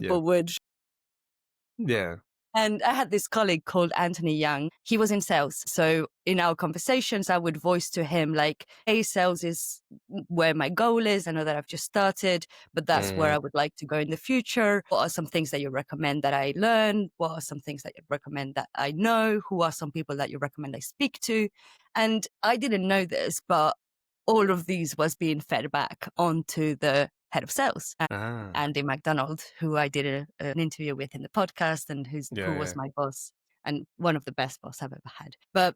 Yeah. people would. Yeah. And I had this colleague called Anthony Young. He was in sales. So in our conversations, I would voice to him like, hey, sales is where my goal is. I know that I've just started, but that's where I would like to go in the future. What are some things that you recommend that I learn? What are some things that you recommend that I know? Who are some people that you recommend I speak to? And I didn't know this, but all of these was being fed back onto the head of sales, Andy McDonald, who I did an interview with in the podcast and who was my boss and one of the best boss I've ever had. But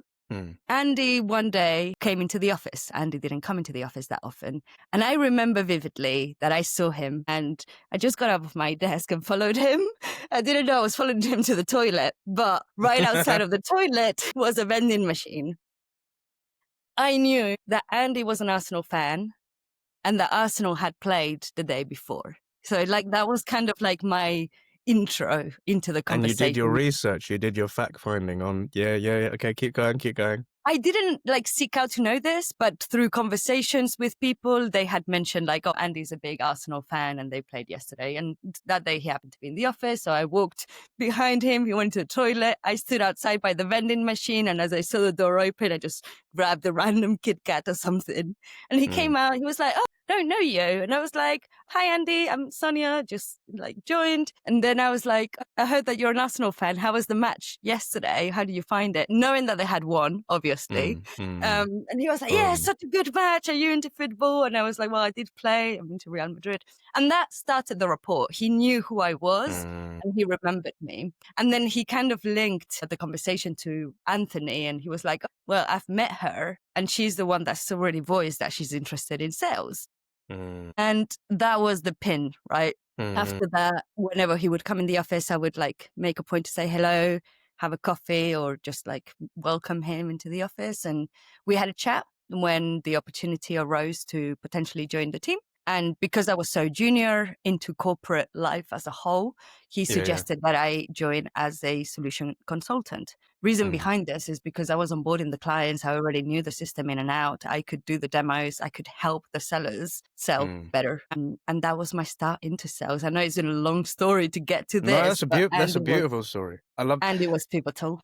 Andy one day came into the office. Andy didn't come into the office that often. And I remember vividly that I saw him and I just got up of my desk and followed him. I didn't know I was following him to the toilet, but right outside of the toilet was a vending machine. I knew that Andy was an Arsenal fan and that Arsenal had played the day before. So like that was kind of like my intro into the conversation. And you did your research, you did your fact finding on, okay, keep going. I didn't like seek out to know this, but through conversations with people, they had mentioned like, oh, Andy's a big Arsenal fan and they played yesterday. And that day he happened to be in the office. So I walked behind him. He went to the toilet. I stood outside by the vending machine. And as I saw the door open, I just grabbed a random Kit Kat or something. And he came out. He was like, oh, I don't know you. And I was like, hi, Andy, I'm Sonia, just like joined. And then I was like, I heard that you're an Arsenal fan. How was the match yesterday? How did you find it? Knowing that they had won, obviously. And he was like, yeah, such a good match. Are you into football? And I was like, well, I did play. I'm into Real Madrid. And that started the rapport. He knew who I was and he remembered me. And then he kind of linked the conversation to Anthony and he was like, well, I've met her and she's the one that's already voiced that she's interested in sales. And that was the pin, right? After that, whenever he would come in the office, I would like make a point to say hello, have a coffee or just like welcome him into the office. And we had a chat when the opportunity arose to potentially join the team. And because I was so junior into corporate life as a whole, he suggested that I join as a solution consultant. Reason behind this is because I was onboarding the clients. I already knew the system in and out. I could do the demos. I could help the sellers sell better. And that was my start into sales. I know it's a long story to get to this. No, that's a beautiful story. I love Andy was pivotal.